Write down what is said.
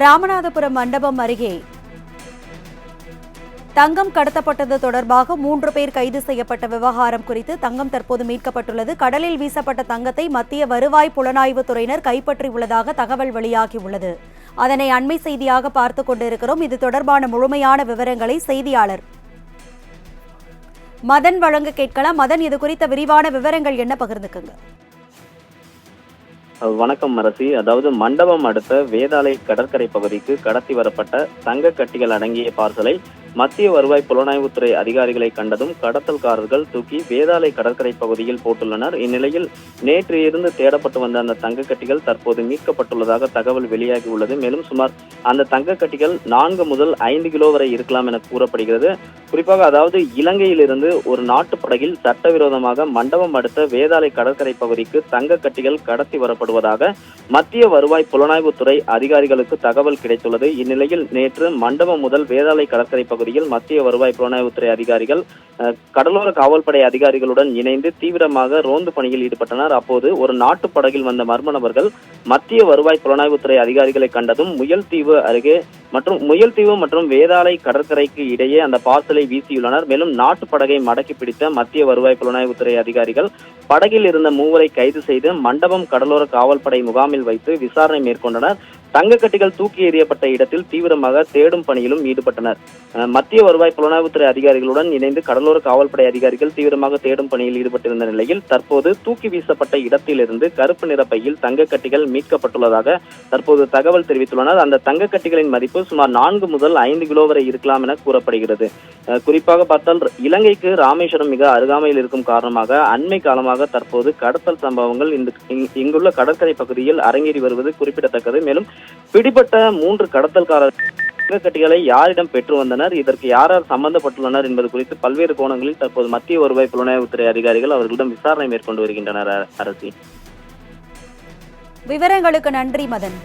ராமநாதபுரம் மண்டபம் அருகே தங்கம் கடத்தப்பட்டது தொடர்பாக 3 பேர் கைது செய்யப்பட்ட விவகாரம் குறித்து தங்கம் தற்போது மீட்கப்பட்டுள்ளது. கடலில் வீசப்பட்ட தங்கத்தை மத்திய வருவாய் புலனாய்வுத் துறையினர் கைப்பற்றியுள்ளதாக தகவல் வெளியாகியுள்ளது. அதனை அண்மை செய்தியாக பார்த்துக் கொண்டிருக்கிறோம். இது தொடர்பான முழுமையான விவரங்களை செய்தியாளர் மதன் வழங்க கேட்கலாம். மதன், இது குறித்த விரிவான விவரங்கள் என்ன, பகிர்ந்துக்குங்க. வணக்கம் அரசி. அதாவது மண்டபம் அடுத்த வேதாளை கடற்கரை பகுதிக்கு கடத்தி வரப்பட்ட தங்க கட்டிகள் அடங்கிய பார்சலை மத்திய வருவாய் புலனாய்வுத்துறை அதிகாரிகளை கண்டதும் கடத்தல்காரர்கள் தூக்கி வேதாளை கடற்கரை பகுதியில் போட்டுள்ளனர். இந்நிலையில் நேற்று இருந்து தேடப்பட்டு வந்த அந்த தங்க கட்டிகள் தற்போது மீட்கப்பட்டுள்ளதாக தகவல் வெளியாகியுள்ளது. மேலும் சுமார் அந்த தங்க கட்டிகள் 4 முதல் 5 கிலோ வரை இருக்கலாம் என கூறப்படுகிறது. குறிப்பாக அதாவது இலங்கையிலிருந்து ஒரு நாட்டு படகில் சட்டவிரோதமாக மண்டபம் அடுத்த வேதாளை கடற்கரை பகுதிக்கு தங்க கட்டிகள் கடத்தி வரப்படுவதாக மத்திய வருவாய் புலனாய்வுத்துறை அதிகாரிகளுக்கு தகவல் கிடைத்துள்ளது. இந்நிலையில் நேற்று மண்டபம் முதல் வேதாளை கடற்கரை பகுதியில் மத்திய வருவாய் புலனாய்வுத்துறை அதிகாரிகள் கடலோர காவல்படை அதிகாரிகளுடன் இணைந்து தீவிரமாக ரோந்து பணியில் ஈடுபட்டனர். அப்போது ஒரு நாட்டு படகில் வந்த மர்ம நபர்கள் மத்திய வருவாய் புலனாய்வுத்துறை அதிகாரிகளை கண்டதும் முயல்தீவு மற்றும் வேதாளை கடற்கரைக்கு இடையே அந்த பார்சலை வீசியுள்ளனர். மேலும் நாட்டு படகை மடக்கி பிடித்த மத்திய வருவாய் புலனாய்வுத்துறை அதிகாரிகள் படகில் இருந்த 3 கைது செய்து மண்டபம் கடலோர காவல்படை முகாமில் வைத்து விசாரணை மேற்கொண்டனர். தங்க கட்டிகள் தூக்கி எறியப்பட்ட இடத்தில் தீவிரமாக தேடும் பணியிலும் ஈடுபட்டனர். மத்திய வருவாய் புலனாய்வுத்துறை அதிகாரிகளுடன் இணைந்து கடலோர காவல்படை அதிகாரிகள் தீவிரமாக தேடும் பணியில் ஈடுபட்டிருந்த நிலையில் தற்போது தூக்கி வீசப்பட்ட இடத்திலிருந்து கருப்பு நிற பையில் தங்க கட்டிகள் மீட்கப்பட்டுள்ளதாக தற்போது தகவல் தெரிவித்துள்ளனர். அந்த தங்க கட்டிகளின் மதிப்பு சுமார் 4 முதல் 5 கிலோ வரை இருக்கலாம் என கூறப்படுகிறது. குறிப்பாக பார்த்தால் இலங்கைக்கு ராமேஸ்வரம் மிக அருகாமையில் இருக்கும் காரணமாக அண்மை காலமாக தற்போது கடத்தல் சம்பவங்கள் இங்குள்ள கடற்கரை பகுதியில் அரங்கேறி வருவது குறிப்பிடத்தக்கது. மேலும் பிடிபட்ட 3 கடத்தல்காரர்கள் கட்டிகளை யாரிடம் பெற்று வந்தனர், இதற்கு யார் சம்பந்தப்பட்டுள்ளனர் என்பது குறித்து பல்வேறு கோணங்களில் தற்போது மத்திய வருவாய் புலனாய்வுத்துறை அதிகாரிகள் அவர்களிடம் விசாரணை மேற்கொண்டு வருகின்றனர். அரசி, விவரங்களுக்கு நன்றி மதன்.